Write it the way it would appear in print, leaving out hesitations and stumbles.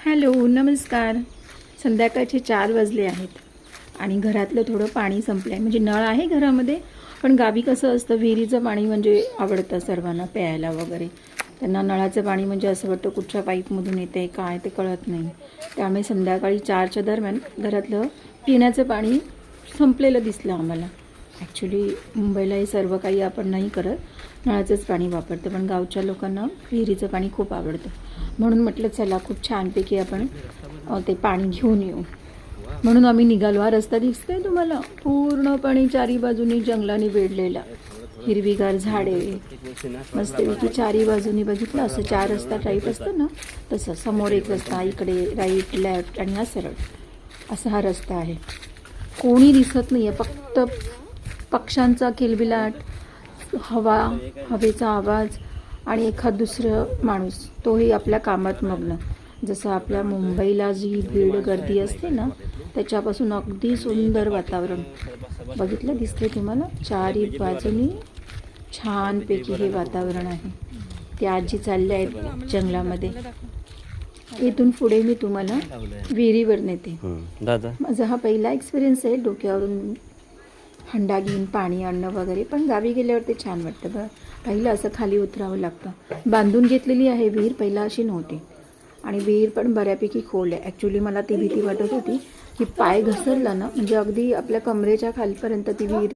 Hello, नमस्कार. संध्याकाळचे 4 वाजले आहेत आणि घरातलं थोडं पाणी संपलं आहे. म्हणजे नळ आहे घरामध्ये, पण गावी कसं असतं, विहिरीचं पाणी म्हणजे आवडतं सर्वांना प्यायला वगैरे. त्यांना नळाचं पाणी म्हणजे असं वाटतं कुठच्या पाईपमधून येतं आहे काय ते कळत नाही. त्यामुळे संध्याकाळी 4च्या दरम्यान घरातलं पिण्याचं पाणी संपलेलं दिसलं आम्हाला. ॲक्च्युली मुंबईला हे सर्व काही आपण नाही करत, नळाचंच पाणी वापरतं, पण गावच्या लोकांना विहिरीचं पाणी खूप आवडतं. म्हणून म्हटलं चला खूप छानपैकी आपण ते पाणी घेऊन येऊ. म्हणून आम्ही निघालो. हा रस्ता दिसतोय तुम्हाला, पूर्णपणे चारी बाजूनी जंगलाने वेढलेला, हिरवीगार झाडे, मस्तपैकी चारी बाजूनी. बघितलं असं 4 रस्ता टाईप असतं ना, तसं समोर एक रस्ता, इकडे राईट लेफ्ट आणि हा सरळ असा हा रस्ता आहे. कोणी दिसत नाही आहे, फक्त पक्ष्यांचा किलबिलाट, हवेचा आवाज आणि एखाद दुसरं माणूस, तोही आपल्या कामात मग्न. जसं आपल्या मुंबईला जी भीड गर्दी असते ना, त्याच्यापासून अगदी सुंदर वातावरण. बघितलं दिसते तुम्हाला, चारी बाजूनी छानपैकी हे वातावरण आहे. ते आजी चालल्या आहेत जंगलामध्ये. इथून पुढे मी तुम्हाला विहिरीवर नेते. माझा हा पहिला एक्सपिरियन्स आहे डोक्यावरून हंडा घेऊन पाणी आणणं वगैरे, पण गावी गेल्यावर ते छान वाटतं. बरं, पहिलं असं खाली उतरावं लागतं. बांधून घेतलेली आहे विहीर, पहिला अशी नव्हती. आणि विहीर पण बऱ्यापैकी खोल आहे. ॲक्च्युली मला ती भीती वाटत होती की पाय घसरला ना, म्हणजे अगदी आपल्या कमरेच्या खालपर्यंत ती विहीर